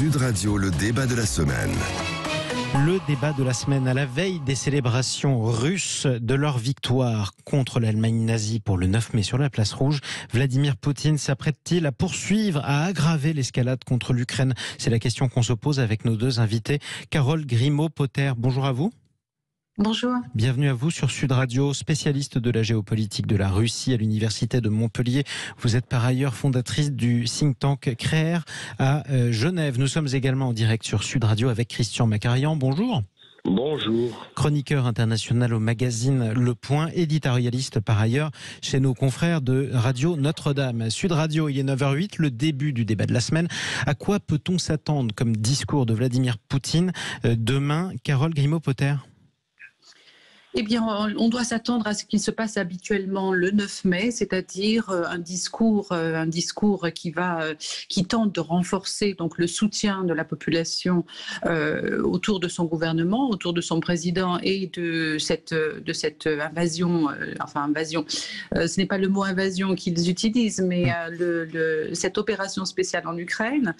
Sud Radio, le débat de la semaine. Le débat de la semaine à la veille des célébrations russes de leur victoire contre l'Allemagne nazie pour le 9 mai sur la place Rouge. Vladimir Poutine s'apprête-t-il à poursuivre, à aggraver l'escalade contre l'Ukraine? C'est la question qu'on se pose avec nos deux invités. Carole Grimaud-Potter, bonjour à vous. Bonjour. Bienvenue à vous sur Sud Radio, spécialiste de la géopolitique de la Russie à l'Université de Montpellier. Vous êtes par ailleurs fondatrice du think tank CREER à Genève. Nous sommes également en direct sur Sud Radio avec Christian Macarian. Bonjour. Bonjour. Chroniqueur international au magazine Le Point, éditorialiste par ailleurs chez nos confrères de Radio Notre-Dame. Sud Radio, il est 9h08, le début du débat de la semaine. À quoi peut-on s'attendre comme discours de Vladimir Poutine demain? Carole Grimaud-Potter. Eh bien, on doit s'attendre à ce qu'il se passe habituellement le 9 mai, c'est-à-dire un discours qui tente de renforcer donc le soutien de la population autour de son gouvernement, autour de son président et de cette invasion. Ce n'est pas le mot invasion qu'ils utilisent, mais cette opération spéciale en Ukraine.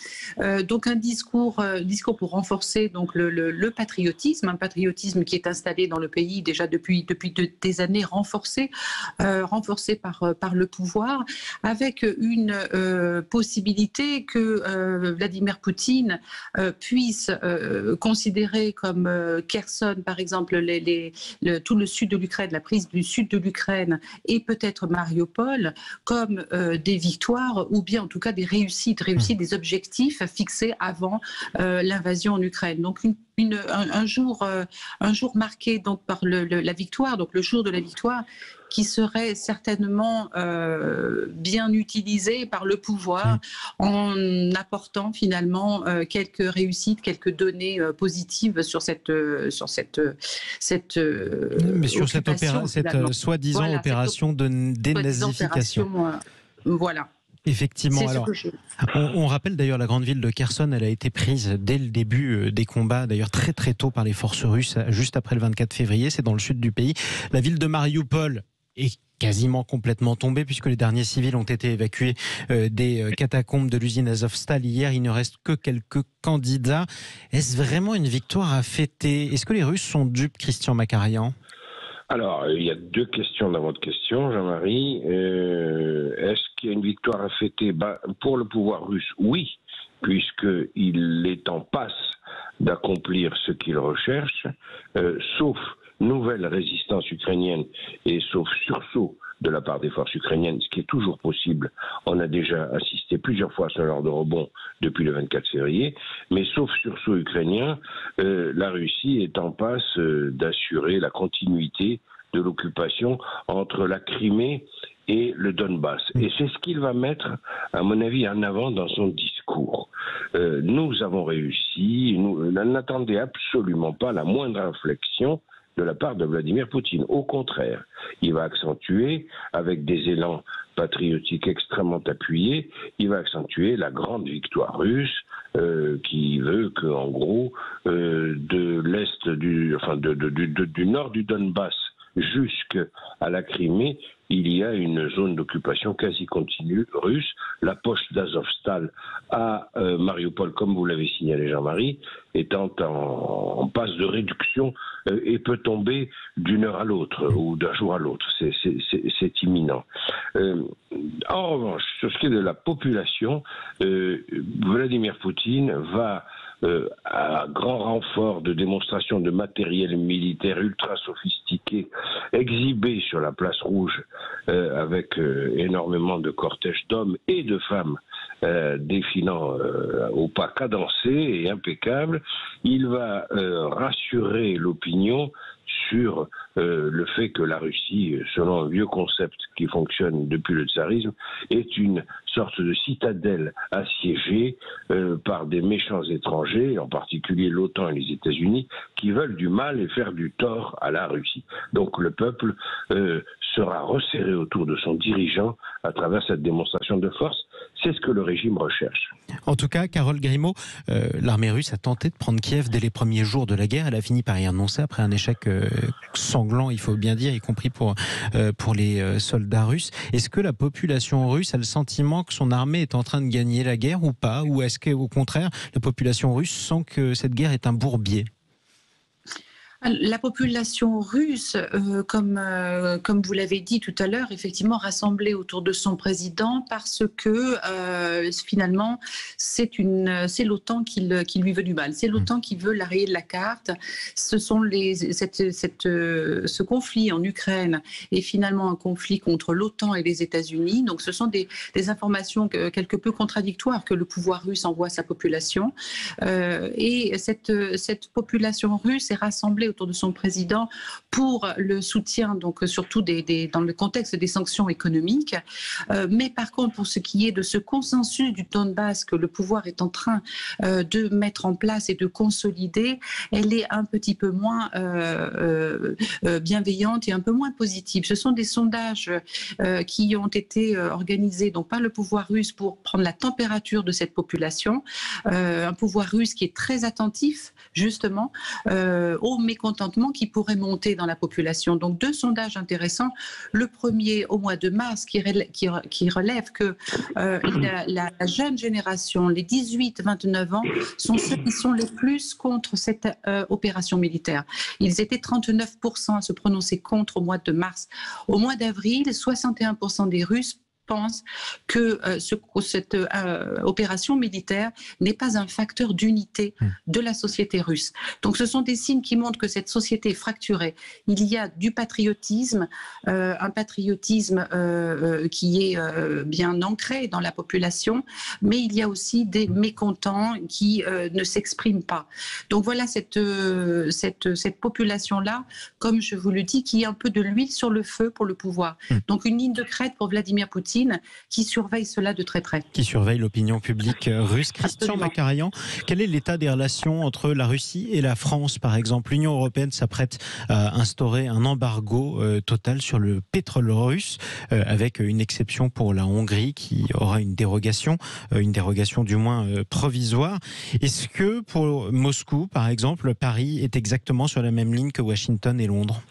Donc un discours pour renforcer donc le patriotisme, un patriotisme qui est installé dans le pays déjà depuis des années, renforcé par le pouvoir, avec une possibilité que Vladimir Poutine puisse considérer comme Kherson, par exemple, tout le sud de l'Ukraine, la prise du sud de l'Ukraine, et peut-être Mariupol, comme des victoires, ou bien en tout cas des réussites, des objectifs fixés avant l'invasion en Ukraine. Donc un jour marqué donc par la victoire, donc le jour de la victoire, qui serait certainement bien utilisé par le pouvoir en apportant finalement quelques réussites, quelques données positives sur cette soi-disant opération de dénazification. Voilà. Effectivement. Alors, on rappelle d'ailleurs la grande ville de Kherson, elle a été prise dès le début des combats, d'ailleurs très très tôt par les forces russes, juste après le 24 février, c'est dans le sud du pays. La ville de Mariupol est quasiment complètement tombée puisque les derniers civils ont été évacués des catacombes de l'usine Azovstal hier. Il ne reste que quelques candidats. Est-ce vraiment une victoire à fêter? Est-ce que les Russes sont dupes, Christian Macarian? Alors, il y a deux questions dans votre question, Jean-Marie. Est-ce qu'il y a une victoire à fêter? Pour le pouvoir russe, oui, puisqu'il est en passe d'accomplir ce qu'il recherche, sauf nouvelle résistance ukrainienne et sauf sursaut de la part des forces ukrainiennes, ce qui est toujours possible. On a déjà assisté plusieurs fois à ce genre de rebond depuis le 24 février, mais sauf sursaut ukrainien, la Russie est en passe d'assurer la continuité de l'occupation entre la Crimée et le Donbass. Et c'est ce qu'il va mettre, à mon avis, en avant dans son discours. Nous avons réussi, nous n'attendez absolument pas la moindre inflexion de la part de Vladimir Poutine. Au contraire, il va accentuer, avec des élans patriotiques extrêmement appuyés, il va accentuer la grande victoire russe qui veut que, en gros, de l'est du nord du Donbass jusqu'à la Crimée, il y a une zone d'occupation quasi continue russe. La poche d'Azovstal à Mariupol, comme vous l'avez signalé Jean-Marie, étant en passe de réduction et peut tomber d'une heure à l'autre ou d'un jour à l'autre. C'est imminent. En revanche, sur ce qui est de la population, Vladimir Poutine va à grand renfort de démonstration de matériel militaire ultra sophistiqué, exhibé sur la place Rouge avec énormément de cortèges d'hommes et de femmes défilant au pas cadencé et impeccable. Il va rassurer l'opinion sur le fait que la Russie, selon un vieux concept qui fonctionne depuis le tsarisme, est une sorte de citadelle assiégée par des méchants étrangers, en particulier l'OTAN et les États-Unis, qui veulent du mal et faire du tort à la Russie. Donc le peuple sera resserré autour de son dirigeant à travers cette démonstration de force. C'est ce que le régime recherche. En tout cas, Carole Grimaud, l'armée russe a tenté de prendre Kiev dès les premiers jours de la guerre. Elle a fini par y renoncer après un échec sanglant, il faut bien dire, y compris pour les soldats russes. Est-ce que la population russe a le sentiment que son armée est en train de gagner la guerre ou pas? Ou est-ce qu'au contraire, la population russe sent que cette guerre est un bourbier? La population russe, comme vous l'avez dit tout à l'heure, effectivement rassemblée autour de son président parce que finalement c'est l'OTAN qui lui veut du mal. C'est l'OTAN qui veut la rayer de la carte. Ce sont ce conflit en Ukraine est finalement un conflit contre l'OTAN et les États-Unis. Donc ce sont des informations quelque peu contradictoires que le pouvoir russe envoie à sa population. Et cette population russe est rassemblée autour de son président pour le soutien, donc surtout dans le contexte des sanctions économiques. Mais par contre, pour ce qui est de ce consensus du Donbass que le pouvoir est en train de mettre en place et de consolider, elle est un petit peu moins bienveillante et un peu moins positive. Ce sont des sondages qui ont été organisés donc par le pouvoir russe pour prendre la température de cette population. Un pouvoir russe qui est très attentif justement au mécontentement qui pourrait monter dans la population. Donc deux sondages intéressants. Le premier au mois de mars qui relève que la jeune génération, les 18-29 ans, sont ceux qui sont les plus contre cette opération militaire. Ils étaient 39% à se prononcer contre au mois de mars. Au mois d'avril, 61% des Russes pensent que cette opération militaire n'est pas un facteur d'unité de la société russe. Donc ce sont des signes qui montrent que cette société est fracturée. Il y a du patriotisme, un patriotisme qui est bien ancré dans la population, mais il y a aussi des mécontents qui ne s'expriment pas. Donc voilà cette population-là, comme je vous le dis, qui est un peu de l'huile sur le feu pour le pouvoir. Donc une ligne de crête pour Vladimir Poutine, qui surveille cela de très près. Qui surveille l'opinion publique russe. Christian Makarian, quel est l'état des relations entre la Russie et la France, par exemple? L'Union européenne s'apprête à instaurer un embargo total sur le pétrole russe, avec une exception pour la Hongrie qui aura une dérogation du moins provisoire. Est-ce que pour Moscou, par exemple, Paris est exactement sur la même ligne que Washington et Londres?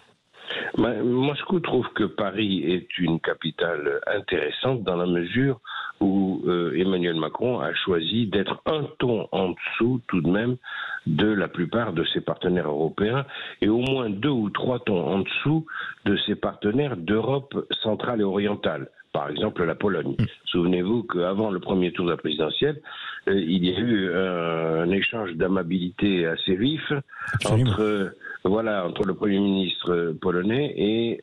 Moscou trouve que Paris est une capitale intéressante dans la mesure où Emmanuel Macron a choisi d'être un ton en dessous tout de même de la plupart de ses partenaires européens et au moins 2 ou 3 tons en dessous de ses partenaires d'Europe centrale et orientale. Par exemple, la Pologne. Souvenez-vous qu'avant le premier tour de la présidentielle, il y a eu un échange d'amabilité assez vif entre le Premier ministre polonais et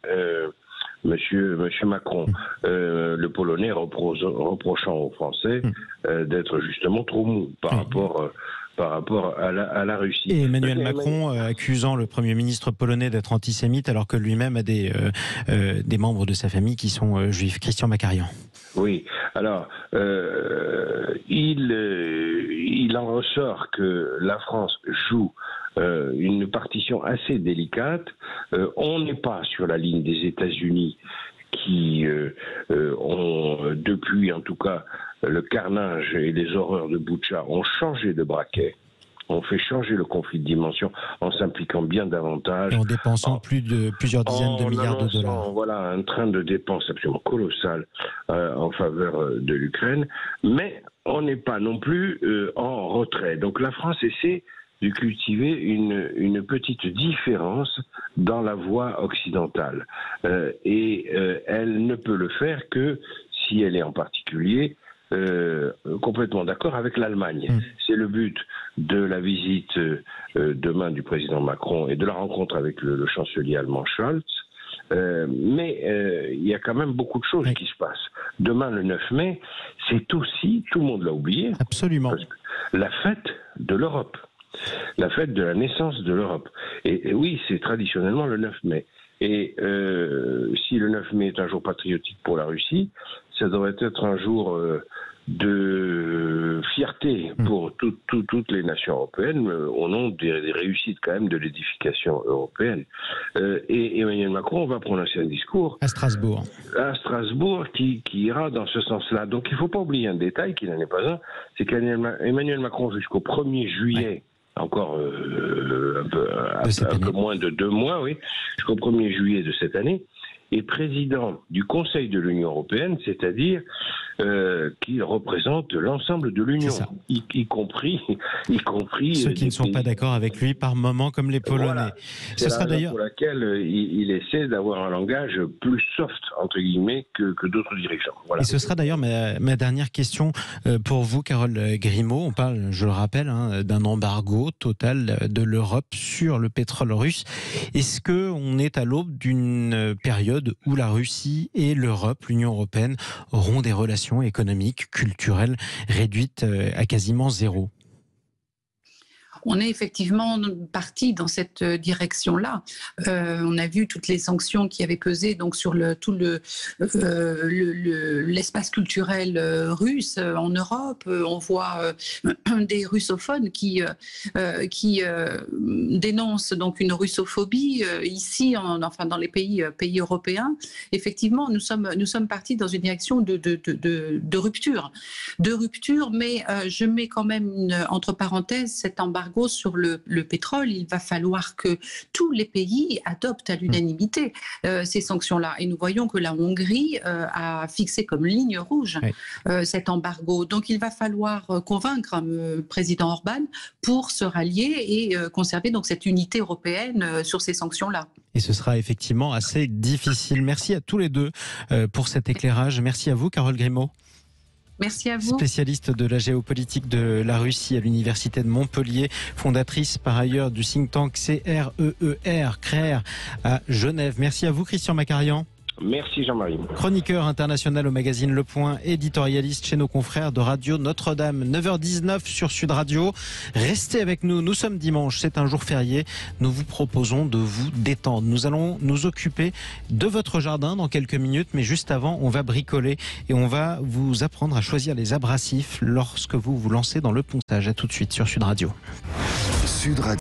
Monsieur Macron. Le Polonais reprochant aux Français d'être justement trop mou par rapport à la Russie. Et Emmanuel Macron accusant le Premier ministre polonais d'être antisémite alors que lui-même a des membres de sa famille qui sont juifs. Christian Makarian. Oui, alors il en ressort que la France joue une partition assez délicate. On n'est pas sur la ligne des États-Unis qui ont, depuis en tout cas le carnage et les horreurs de Boutcha, ont changé de braquet. On fait changer le conflit de dimension en s'impliquant bien davantage. Et en dépensant plusieurs dizaines de milliards de dollars. Voilà, un train de dépenses absolument colossal en faveur de l'Ukraine. Mais on n'est pas non plus en retrait. Donc la France essaie de cultiver une petite différence dans la voie occidentale. Et elle ne peut le faire que si elle est en particulier complètement d'accord avec l'Allemagne. C'est le but de la visite demain du président Macron et de la rencontre avec le chancelier allemand Scholz. Mais il y a quand même beaucoup de choses qui se passent. Demain, le 9 mai, c'est aussi, tout le monde l'a oublié, absolument, la fête de l'Europe. La fête de la naissance de l'Europe. Et oui, c'est traditionnellement le 9 mai. Et si le 9 mai est un jour patriotique pour la Russie, ça devrait être un jour de fierté pour toutes les nations européennes au nom des réussites quand même de l'édification européenne. Et Emmanuel Macron va prononcer un discours à Strasbourg. Qui ira dans ce sens-là. Donc il ne faut pas oublier un détail qui n'en est pas un, c'est qu'Emmanuel Macron jusqu'au 1er juillet, encore un peu moins de 2 mois, oui, jusqu'au 1er juillet de cette année, est président du Conseil de l'Union européenne, c'est-à-dire qu'il représente l'ensemble de l'Union, y compris ceux qui ne sont pas d'accord avec lui par moment, comme les Polonais. Voilà. Ce sera d'ailleurs pour laquelle il essaie d'avoir un langage plus soft entre guillemets que d'autres dirigeants. Voilà. Et ce sera d'ailleurs ma dernière question pour vous, Carole Grimaud. On parle, je le rappelle, d'un embargo total de l'Europe sur le pétrole russe. Est-ce que on est à l'aube d'une période où la Russie et l'Europe, l'Union européenne, auront des relations économiques, culturelles réduites à quasiment zéro? On est effectivement parti dans cette direction-là. On a vu toutes les sanctions qui avaient pesé donc sur l'espace culturel russe en Europe. On voit des russophones qui dénoncent donc une russophobie ici, dans les pays européens. Effectivement, nous sommes partis dans une direction de rupture, mais je mets quand même entre parenthèses cet embargo sur le pétrole. Il va falloir que tous les pays adoptent à l'unanimité ces sanctions-là. Et nous voyons que la Hongrie a fixé comme ligne rouge cet embargo. Donc il va falloir convaincre le président Orban pour se rallier et conserver donc cette unité européenne sur ces sanctions-là. Et ce sera effectivement assez difficile. Merci à tous les deux pour cet éclairage. Merci à vous, Carole Grimaud. Merci à vous. Spécialiste de la géopolitique de la Russie à l'Université de Montpellier, fondatrice par ailleurs du think tank CREER à Genève. Merci à vous, Christian Macarian. Merci Jean-Marie. Chroniqueur international au magazine Le Point, éditorialiste chez nos confrères de Radio Notre-Dame. 9h19 sur Sud Radio. Restez avec nous, nous sommes dimanche, c'est un jour férié. Nous vous proposons de vous détendre. Nous allons nous occuper de votre jardin dans quelques minutes, mais juste avant, on va bricoler et on va vous apprendre à choisir les abrasifs lorsque vous vous lancez dans le ponçage. À tout de suite sur Sud Radio. Sud Radio.